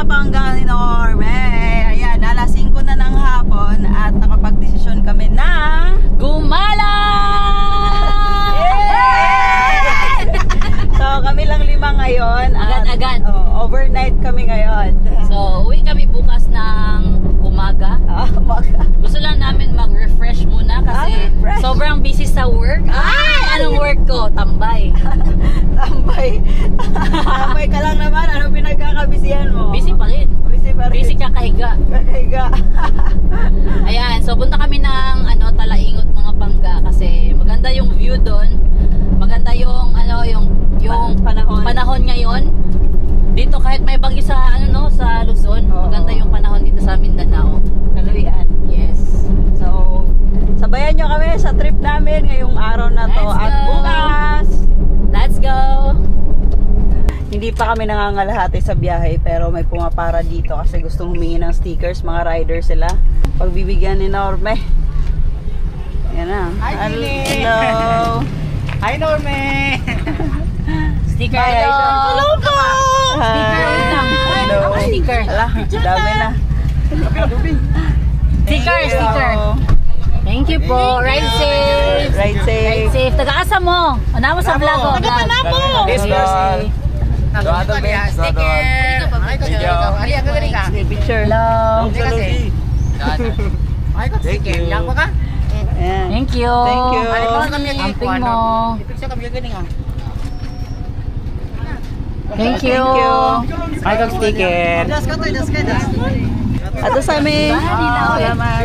pangga ni Norme. Ayan, alas 5 na ng hapon at nakapag-desisyon kami na gumala! So kami lang 5 ngayon. Agad-agad. Overnight kami ngayon. So uwi kami bukas ng umaga. Gusto lang namin mag-refresh muna kasi sobrang busy sa work. Anong work ko? Tambay. Tambay ka lang naman. Ano pinagkakabisihan mo? Busy pa rin. Busy kakahiga. Ayan, so punta kami ng Talaingot mga Pangga kasi maganda yung view doon. Maganda yung yung panahon ngayon. Dito kahit may bagyo sa sa Luzon, maganda yung panahon dito sa Mindanao. Kaluyan. Yes. So, sabayan nyo kami sa trip namin ngayong araw na to. At bukas, let's go! Hindi pa kami nangangalahati sa biyahe pero may pumapara dito kasi gustong humingi ng stickers. Mga rider sila. Pagbibigyan ni Norme. Yan na. Hello! Hi Norme! Sticker. Hello po! Sticker. Hello. Sticker. Ala, dami na. Sticker. Thank you po. Ride safe. Ride safe. Taga-asa mo. Ano mo sa vlog ko? Taga-Panamo. Sticker. Picture. Hello. Thank you. Thank you. Thank you. Amping mo. Thank you. Michael sticker. Ato sa amin.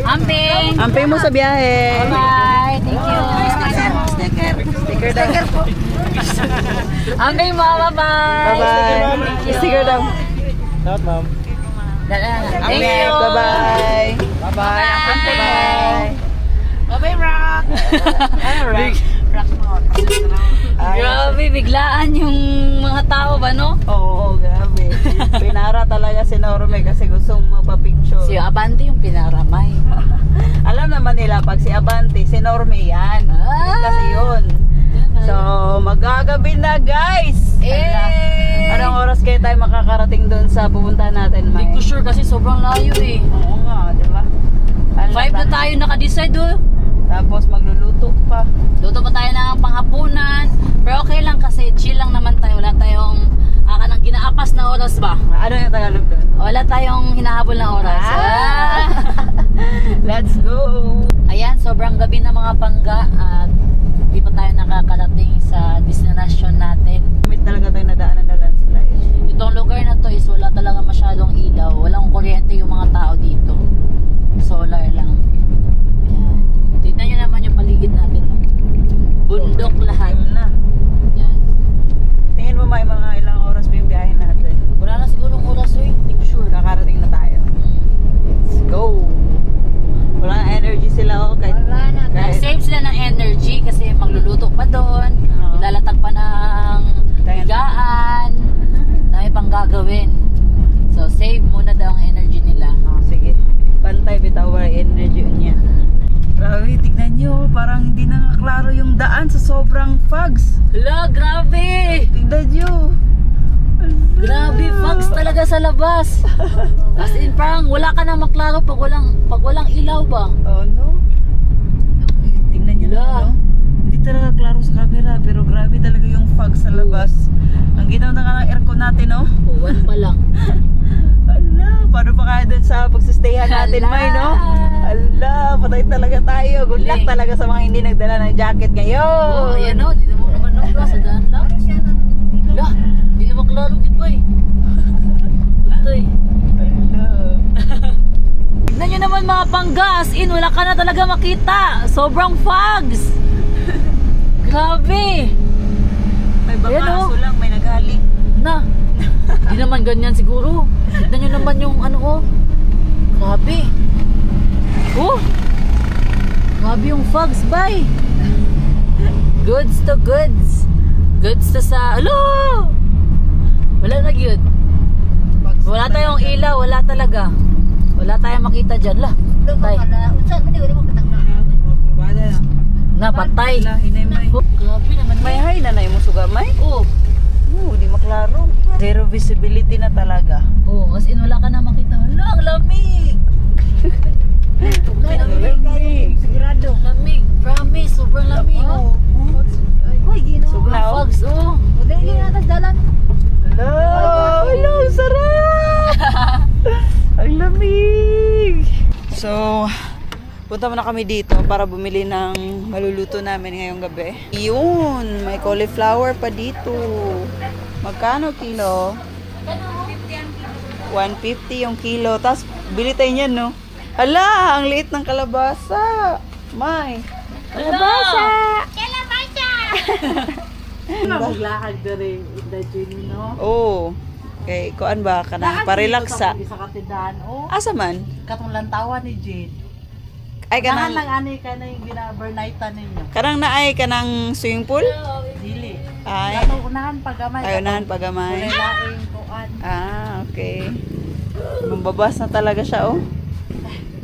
Amping. Amping mo sa biyahe. Bye. Thank you. Sticker daw. Amping mo. Bye-bye. Bye-bye. Sticker daw. Salamat ma'am. Thank you. Bye-bye. Bye-bye. Bye-bye. Bye-bye Rock. Grabe, biglaan yung mga tao ba, no? Oo, grabe. Pinara talaga si Norme kasi gustong magpa-picture. Si Abante yung pinaramay. Alam naman nila pag si Abante, si Norme yan. Kasi yun. So, magagabi na guys! Anong oras kayo tayo makakarating doon sa pupuntahan natin, May? Hindi ko sure kasi sobrang layo eh. Oo nga, diba? 5 na tayo naka-decide oh. Tapos magluluto pa. Luto pa tayo ng panghapunan. Pero okay lang kasi chill lang naman tayo. Wala tayong kanang ginaapas na oras ba? Ano yung Tagalog doon? Wala tayong hinahabol na oras. Let's go! Ayan, sobrang gabi na mga Pangga at hindi pa tayo nakakarating sa destination natin. May talaga tayo nadaanan na landslide. Itong lugar na to is wala talaga masyadong ilaw. Walang kuryente yung mga tao dito. Solar lang. Ayan. Tignan nyo naman yung paligid natin. Bundok lahat. Na. Yan. Tingin mo may mga ilang oras pa yung biyahe natin? Wala na sigurong oras eh. Hindi ko sure. Kakarating na tayo. Let's go! Wala na energy sila kahit Save sila ng energy kasi magluluto pa doon. Ilalatag pa ng higaan. Dami pang gagawin. So save muna daw ang energy nila. Sige. Pantay bitaw ang energy niya. Grabe, tignan nyo. Parang hindi na klaro yung daan sa sobrang fogs. Hala, grabe! Tignan nyo. Grabe, fogs talaga sa labas. As in, parang wala ka na maklaro pag walang ilaw ba? Oh no. Tignan nyo lang, no? Hindi talaga klaro sa camera, pero grabe talaga yung fog sa labas. Ang ginawa na nga ng aircon natin, no? One pa lang. Ala, paano pa kaya dun sa pagsistayhan natin, May, no? Ala, patay talaga tayo. Good luck talaga sa mga hindi nagdala ng jacket ngayon. Oh, ayan o. Dito mo naman no. Sa daan lang. Ala, hindi naman klaro kit ba eh. Butoy. Ala. Tignan nyo naman mga Pangga. As in, wala ka na talaga makita. Sobrang fogs. Grabe. May bakaso lang, may naghalik. Na. Hindi naman ganyan siguro. Tignan nyo naman yung Grabe. Oh. Grabe yung fogs, bay. Goods to goods. Goods to sa... Alo! Wala na yun. Wala tayong ilaw. Wala talaga. Wala tayong makita dyan. Lah. Patay. Na, patay. Oh, grabe naman. May hay na mo sugamay? Oh. Di maklaro. Zero visibility na talaga. Oh, as in wala Punta muna kami dito para bumili ng maluluto namin ngayong gabi. Yun, may cauliflower pa dito. Magkano kilo? 150 yung kilo. Tapos, bili tayo niyan, no? Hala, ang liit ng kalabasa. May. Kalabasa! Kalabasa! Maglakad na rin the gym, no? Oo. Okay, kuan ba ka na? Parelaksa. Isa ka tindahan, oh. Asa man? Katong lantawan ni Jade. Ay, Nahan kanang, lang ani ka na yung gina-burnightan ninyo. kanang naay ka ng swimming pool? Dili. Ay, Katong unahan pagamay. ay unahan pagamay. Laing kuan. Ah, okay. Mambabas na talaga siya, oh.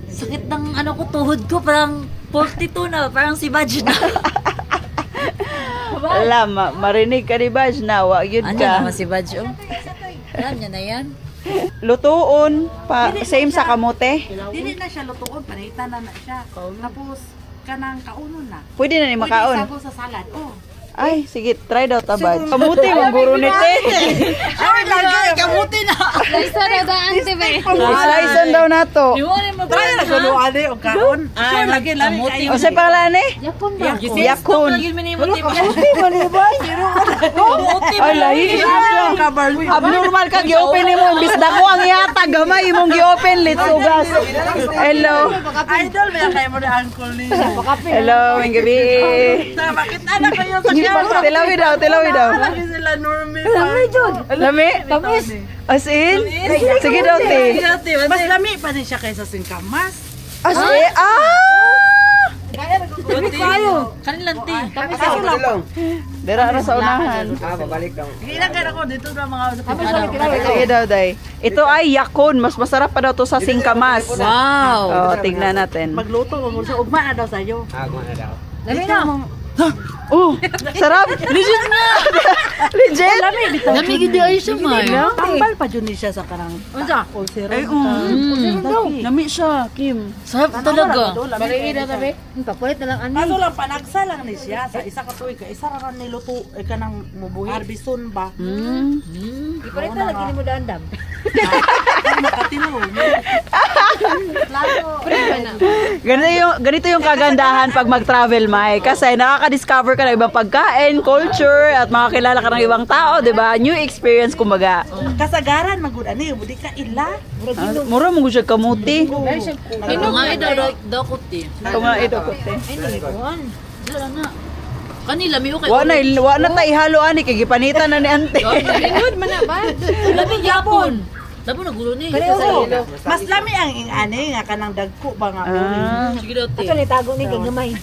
Sakit ng ano ko, tuhod ko, parang 42 na, parang si Badge na. Alam, marinig ka ni Badge na, wag yun Ano ka. naman si Badge, oh. Alam niya na yan. Lutuon, same sa kamote. Dili na siya lutuon, panitan na siya. Tapos kanang kaunon na. Pwede na ni Pwede makaon. isago sa salad. Oh. Ay, sige, try daw ta, Badge. Kamuti, mong guro ni te. Ay, lagi kamuti na. Slicean daw na to. Try na gulo ani og kaon. Sure lagi lagi kayo. O sa pangalan eh? Yakun. Ay, lahi siya. Abnormal ka, gi-open mo. Imbis na ko ang ihatag, gamay mong gi-open, litsugas. Hello. Idol may kay mo ni uncle ni. Hello, may gabi. Bakit anak kayo sa Tilawi daw, tilawi daw. Lagi sila normal. Lami? Tamis. As in? Sige daw, te. Mas lami pa din siya kaysa singkamas. As in? Ah! Kanilang tea. Dira na sa unahan. Ilang kaya ako dito na mga Sige daw, day. Ito ay yakon. Mas masarap pa daw to sa singkamas. Wow. Oh, tignan natin. magluto mo sa ugma na daw sa iyo. Lami na. Oh, sarap. Legit na. Legit? Lami gidi ay siya, May. Tambal pa dyan siya sa kanang Unsa? ulcero. Ay, Lami siya, Kim. Sarap talaga. Papulit na lang ani. Kaso lang panagsa lang ni siya sa isa ka tuig ka isa ra kan niluto ay kanang mubuhi. Harbison ba? Ipalit na lagi ni mo dandam. Makatino. Ganito yung kagandahan pag mag-travel, Mai. Kasi nakaka-discover ka ng ibang pagkain, culture, at makakilala ka ng ibang tao, di ba? New experience, kumbaga. Kasagaran magud ani budi ka ila. Mura mong siya kamuti. Ito nga daw kuti. Ito nga, ito ko, te. Dala na. Kanila mi okay. Wa na tayo ihalo, ani, kay gipanitan na ni ante. Lami yapon. Labo na gulo ni. Mas lami ang ani nga kanang dagko ba nga. Sige daw te.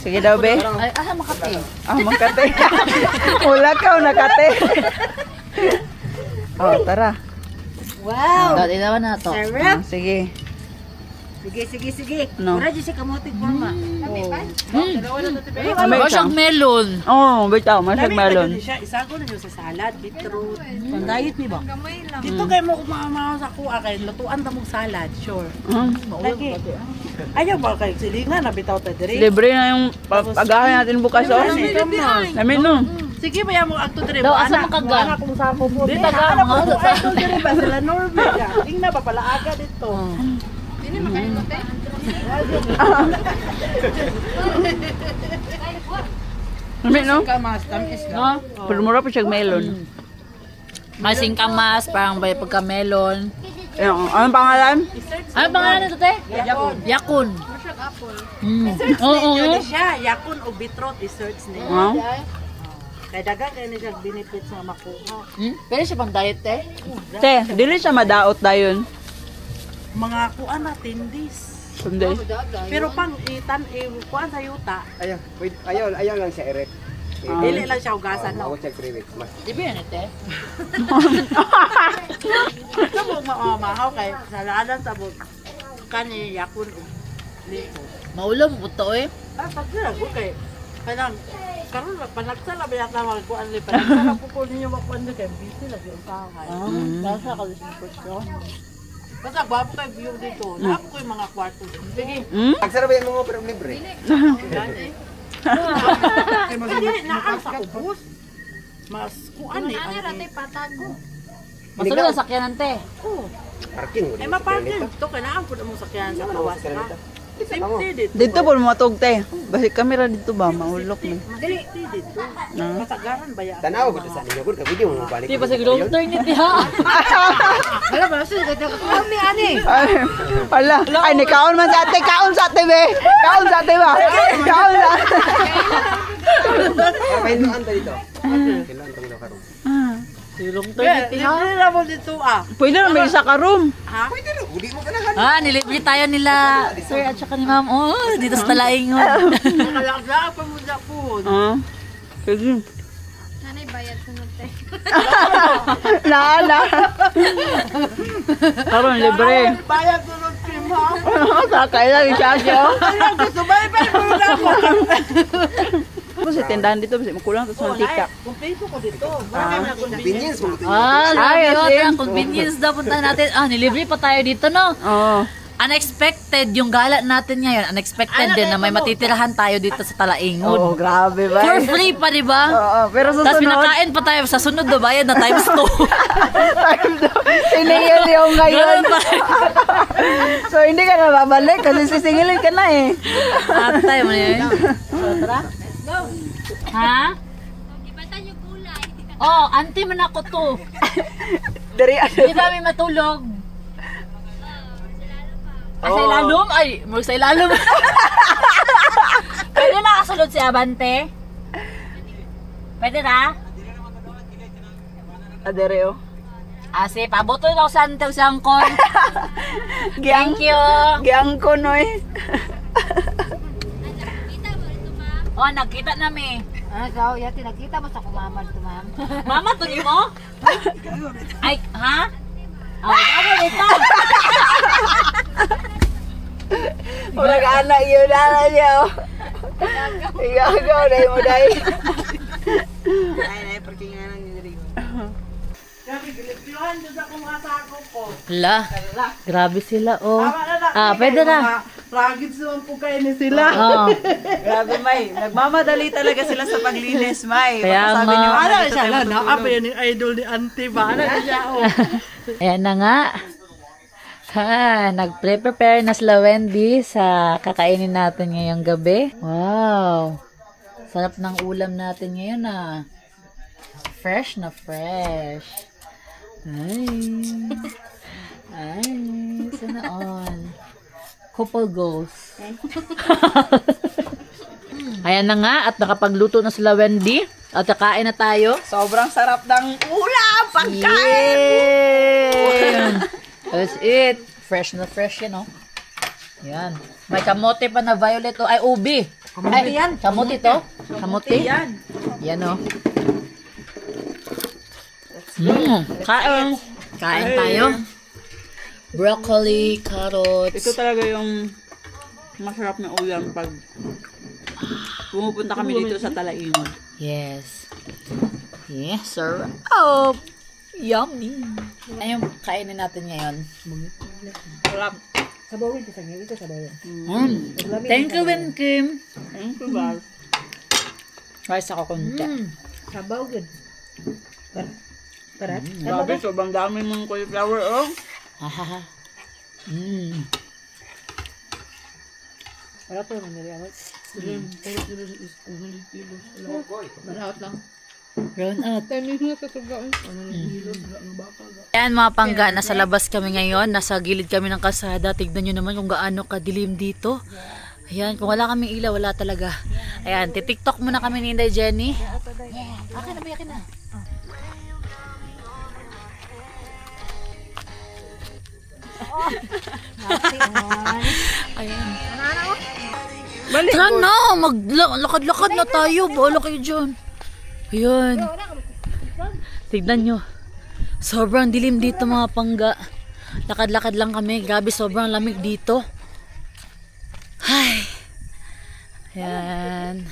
Sige daw, be. Ay, asa makati. Magkate. Wala ka, nakate. Oh, tara. Dati naman na to. Sige. Sige. No. Ora di si kamote forma. Ba siyang melon. Oh, bitaw, masag melon. Siya isago na sa salad, beetroot. Pang diet ni ba? Dito kay mo kumama sa kuha kay lutuan ta mong salad, sure. Lagi. Ayaw ba kay silingan na bitaw ta diri? Libre na yung pag-agahan natin bukas, oh. Dami, no? Sige ba mo agto diri Daw asa makaga. kung sa po po. Di taga mga Ito diri ba sila normal ka? Tingna ba pala aga dito. Dami, no? Kamas tamis No? Pero mura pa siya melon. May singkamas, parang bay pagka melon. Anong pangalan? Ano pangalan nito, te? Yakun. Oo. Yun siya, yakun o beetroot i-search niya. Wow. Kaya dagan kaya niya benefits nga makuha. Pwede siya pang diet, te? Te, dili siya madaot dayon. Mga kuan na tindis. Sunday. Pero pang itan kuan sa yuta, Ayaw lang sa eret. dili lang siya ugasan na. Ako sa 3 weeks. Mas Di ba yan, te? Sabog mahaw kay saladan sabog kani yakun o liko. Maulam, puto eh. Pagkira ko kay kanang karon panagsala ba yata mga kuan li panagsala po ko ninyo makuan kay busy lagi ang tao kay. Nasa ka sa question. Basta gwapo kay view dito. Naap ko yung mga kwarto. Sige. Agsara ba yung mga pero libre? Hindi naa sa ubos. Mas kuan eh. Masunod ang sakyanan, te. Oo. Parking. Eh maparking to kay naa pud mo sakyan sa kawas na. Dito po matog te. Basi kamera dito ba maulok ni. Tanaw ko sa ninyo ko video mo balik. Di pa sa long turn ni ha. Wala ba? Sige, kami ani. Ala, ay ni kaon man sa ate, kaon sa ate be. Kaon sa ate ba? Kaon sa. Kain mo anta dito. Kailan tong lo karon. Long turn ni ha. Pwede na may isa ka room. Pwede ro, udi mo ganahan. Nilibre tayo nila sir at saka ni ma'am. Oh, dito sa Talaingon. Sige. Nanay bayad sunod tayo. Na. Karon libre. Bayad sunod cream ha. Sakay lang siya siya. Ano gusto ba? Ibay mo na ako. Kasi tindahan dito kasi makulang sa mantika. Kumpleto ko dito. Convenience mo. Grabe Ay, ang convenience daw punta natin. Nilibre pa tayo dito no. Oo. Unexpected yung gala natin ngayon. Unexpected din na may matitirahan tayo dito sa Talaingon. Oh, grabe ba? For free pa, di ba? Oo, pero sa Tapos sunod. pinakain pa tayo sa sunod na bayad na times 2. Siningil yung ngayon. Ganun pa rin. So, hindi ka na babalik kasi sisingilin ka na eh. Atay mo na yun. Ha? Ibatan yung kulay. Oh, auntie man ako to. Dari ano. Di ba may matulog? Sa ilalom? Ay, mo sa ilalom. Pwede makasunod si Abante? Pwede na? Adereo. Sige, paboto na ako sa anteng sangkon. Thank you. Giyang ko noy. Kita mo ito, ma'am. Oh, nagkita nami. Ikaw, yati nakita mo sa kumamad to, ma'am. Mama, tuloy mo? Ay, ha? Oh, bago dito. Walang anak yun na niya. Igagaw na yung muday. Ay, parking nga nang nilirigo. Grabe, gilipyuhan doon sa kung kasako ko. Hala, grabe sila, oh. Pwede na. Ragid naman po kayo ni sila. Oh. Grabe, May. Nagmamadali talaga sila sa paglinis, May. Kaya Baka sabi nga. niyo, Ano dito siya tayo na, matutulog. apa yan yung idol ni auntie ba? Ano na siya, oh. Ayan na nga. Nag-prepare na sila Wendy sa kakainin natin ngayong gabi. Wow! Sarap ng ulam natin ngayon Fresh na fresh. Ay. Sana all. Couple goals. Ayan na nga at nakapagluto na sila Wendy. At kakain na tayo. Sobrang sarap ng ulam, pagkain! Yeah! That's it. Fresh na fresh yan, oh. Yan. May kamote pa na violet, oh. Ay, ubi. Kamote yan. Kamote to. Kamote. Yan. Yan, oh. Kain. Kain tayo. Broccoli, carrots. Ito talaga yung masarap na ulam pag pumupunta kami dito sa Talaingon. Yes. Yes, sir. Oh, yummy. Ano yung kainin natin ngayon? Sarap. Sabawin ko sa ngayon. Ito sabawin. Thank you, Win Kim. Thank you, Bar. Rice ako kunti. Sabaw, good. Parat? Grabe, sobrang dami mong cauliflower, oh. Hahaha. Parat to, nangyari. Maraot lang. Grown up. Ayan mga pangga, nasa labas kami ngayon. Nasa gilid kami ng kalsada. Tignan nyo naman kung gaano kadilim dito. Ayan, kung wala kaming ilaw, wala talaga. Ayan, titiktok muna kami ni Inday Jenny. Akin na ba, akin na. Ayan. Balik. Tara na, maglakad-lakad na tayo. Bahala kayo dyan. Ayan. Tignan nyo. Sobrang dilim dito mga pangga. Lakad-lakad lang kami. Grabe, sobrang lamig dito. Ay. Ayan.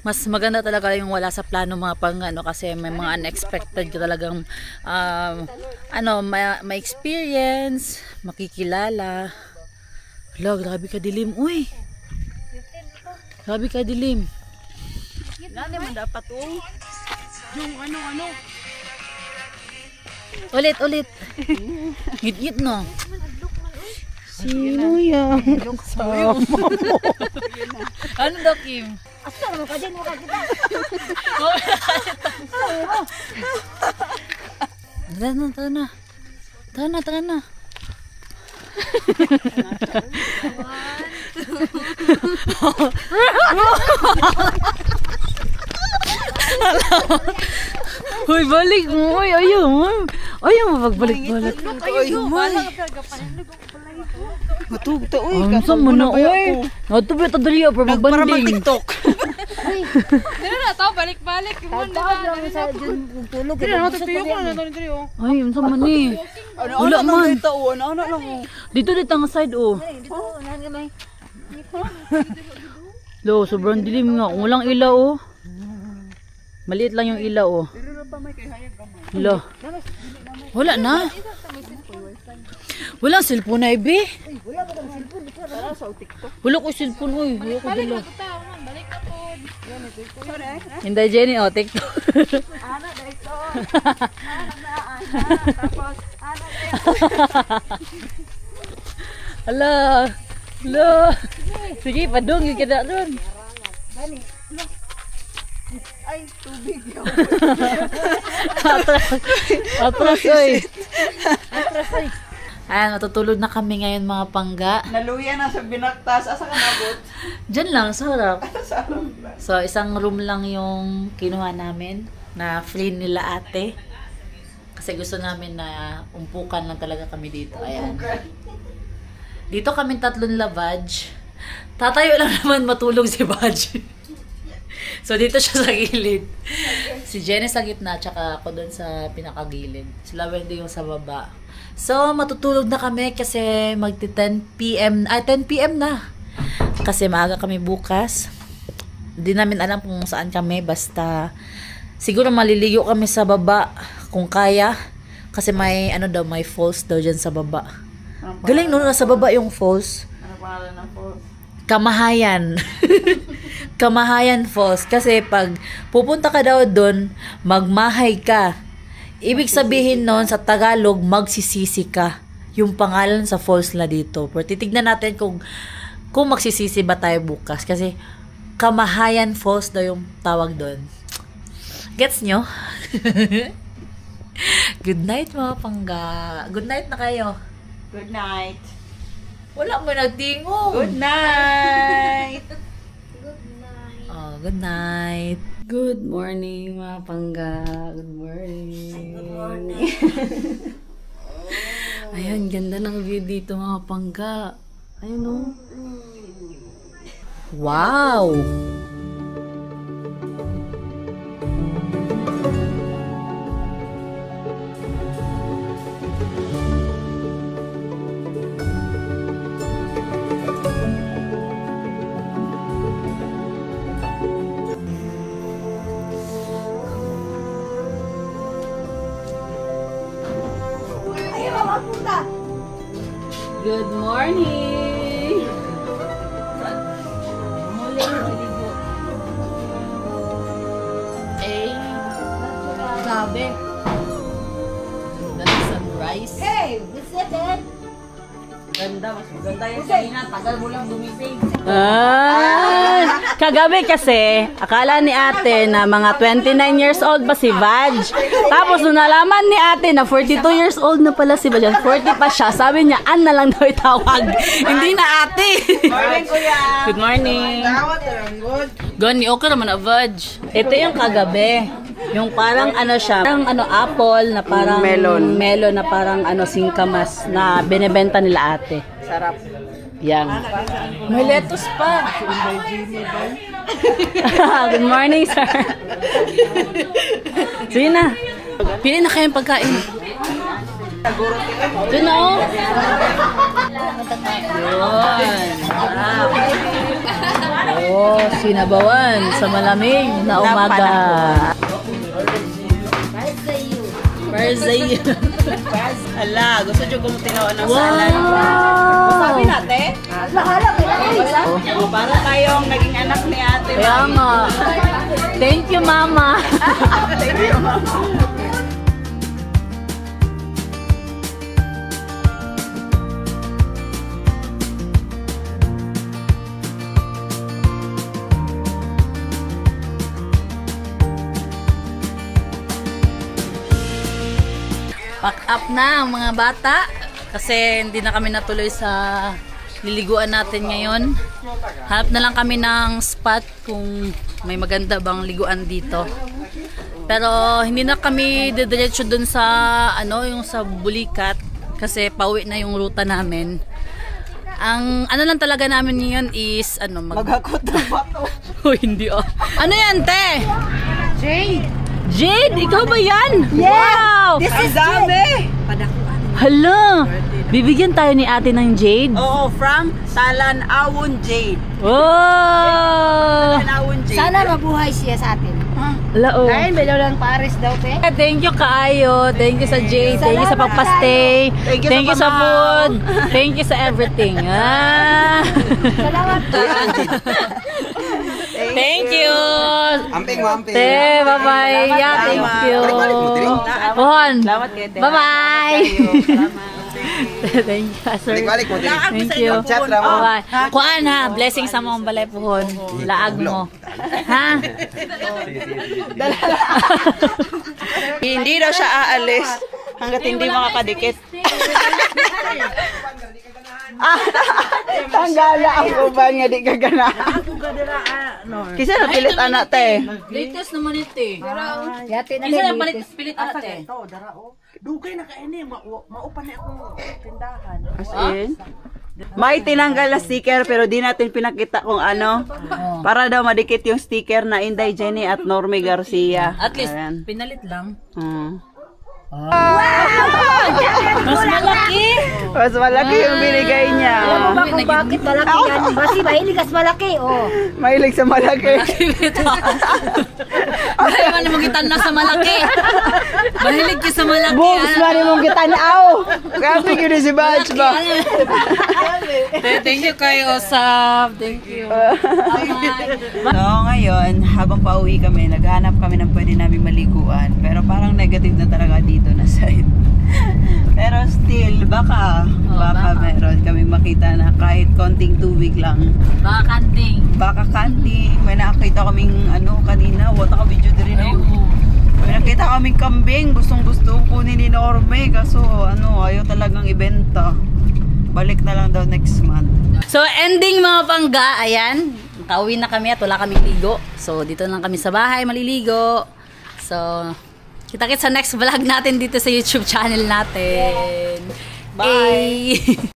Mas maganda talaga yung wala sa plano mga pangga, no? Kasi may mga unexpected ka talagang ma-experience, makikilala. Hala, grabe ka dilim. Uy! Grabe ka dilim. Nani man dapat, oh. Yung ano. Ulit. Ngit-ngit no. Sino yan? Sama mo. Ano daw, Kim? Tara na. Hoy, balik mo. Hoy, ayaw mo. Ayaw mo magbalik-balik. Matugta, uy. Saan mo na, uy? Ito ba ito dali para Para magbanding? mag-tiktok. Pero na to, balik-balik. Yung mundo Ay, yung sama ni. Wala man. Ano lang. Dito ang side, oh. Lo, sobrang dilim nga. Kung walang ilaw, oh. Maliit lang yung ilaw, oh. Lo. Wala na. Walang cellphone na, ibe. Wala ko cellphone, uy. Wala ko dala. balik na po. Hinday Jenny, oh, TikTok. Ala. Ala. Sige, padung yung kita doon. Ay, tubig yun. Atras, oy. Atras, oy. Ayan, matutulog na kami ngayon mga pangga. Naluya na sa binaktas. Asa ka nabot? Diyan lang, sa harap. So, isang room lang yung kinuha namin na free nila ate. Kasi gusto namin na umpukan lang talaga kami dito. Ayan. Dito kami tatlong lavage. Tatayo lang naman matulog si Badge. So, dito siya sa gilid. Si Jenny sa gitna, tsaka ako doon sa pinakagilid. Sila Wendy yung sa baba. So, matutulog na kami kasi magti 10 PM. 10 PM na. Kasi maaga kami bukas. Hindi namin alam kung saan kami. Basta, siguro maliligo kami sa baba kung kaya. Kasi may, ano daw, may falls daw dyan sa baba. Galing no, nasa baba yung falls. Ano pangalan ng falls? Kamahayan. Kamahayan Falls. Kasi pag pupunta ka daw doon, magmahay ka. Ibig sabihin nun, sa Tagalog, magsisisi ka. Yung pangalan sa falls na dito. Pero titignan natin kung magsisisi ba tayo bukas. Kasi Kamahayan Falls daw yung tawag doon. Gets nyo? Good night mga pangga. Good night na kayo. Good night. Wala mo nagtingog. Good night. Oh, good night. Good morning, mga pangga. Good morning. Good morning. Ayan, ganda ng view dito, mga pangga. Ayun, oh. Wow! Good morning! Grabe. Ganda sunrise. Hey, what's up, man? Ganda, mas maganda yung kanina. Tagal mo lang gumising. Kagabi kasi, akala ni ate na mga 29 years old pa si Vaj. Tapos nung nalaman ni ate na 42 years old na pala si Vaj, 40 pa siya, sabi niya, an na lang daw itawag. Hindi na ate. Morning, kuya. Good morning. Gani, okay naman na Vaj. Ito yung kagabi. Yung parang ano siya, parang ano apple na parang Melon. na parang ano singkamas na binebenta nila ate. Sarap. Yan. May lettuce pa. Good morning, sir. Sige na. Pili na kayong pagkain. Ito na, oh. Yun. Oh, sinabawan sa malamig na umaga. Where's the Ala, gusto nyo kong tinawan ng Wow! salad. Sabi natin? Para tayong naging anak ni ate. Kaya nga. Thank you, mama. Thank you, mama. Pack up na ang mga bata kasi hindi na kami natuloy sa liliguan natin ngayon. Hanap na lang kami ng spot kung may maganda bang liguan dito. Pero hindi na kami didiretso dun sa yung sa Bulikat kasi pauwi na yung ruta namin. Ang ano lang talaga namin ngayon is Maghakot ng bato. Oh, hindi Ano yan, te? Jade! Jade, ikaw ba yan? Wow! This Ang is dami! Hala! Bibigyan tayo ni ate ng Jade? Oo, from Talan-Awon Jade. Oh! Talan-Awon Jade. Sana mabuhay siya sa atin. Lao. Dahil below lang Paris daw, te. Thank you kaayo. Thank you sa Jade. Thank you sa Salamat pagpastay. Thank you Thank you sa sa pamaw. food. Thank you sa everything. Salamat po. Thank you. Amping mo, amping. Te, bye-bye. Yeah, thank you. Balik-balik mo, Tiri. Bon. Salamat kayo, Te. Bye-bye. Salamat. Thank you, sir. Balik-balik mo, Tiri. Thank you. Chat ra mo. Bye. Kuan ha, blessing sa mong balay puhon. Laag mo. Ha? Hindi daw siya aalis hanggat hindi makakadikit. Tanggala ang uban nga di ka gana. Kisa na pilit anak te. Latest naman ito eh. Yate na Isa din. lang pilit ate. Dugay na kaini, maupan na akong tindahan. As in, may tinanggal na sticker pero di natin pinakita kung ano. Para daw madikit yung sticker na Inday Jenny at Norme Garcia. At least, Ayan. pinalit lang. Mas malaki yung binigay niya. Alam mo ba kung bakit malaki yan? Basi mahilig kas malaki, oh. Mahilig sa malaki. Dahil man mong na sa malaki. Mahilig ka sa malaki. Boobs man mong gitanaw. Grabe yun si Batch ba? Thank you kayo, Osap. Thank you. So ngayon, habang pauwi kami, naghanap kami ng pwede namin maliguan. Pero parang negative na talaga dito na side. Pero still, baka meron kami makita na kahit konting tubig lang. Baka kanting. Baka kanting. May nakakita kaming kanina, wata ka video din May nakita kaming kambing, gustong-gusto kunin ni Norme. Kaso ayaw talagang ibenta. Balik na lang daw next month. So ending mga pangga, ayan. Kauwi na kami at wala kaming ligo. So dito lang kami sa bahay maliligo. So kita-kits sa next vlog natin dito sa YouTube channel natin. Bye!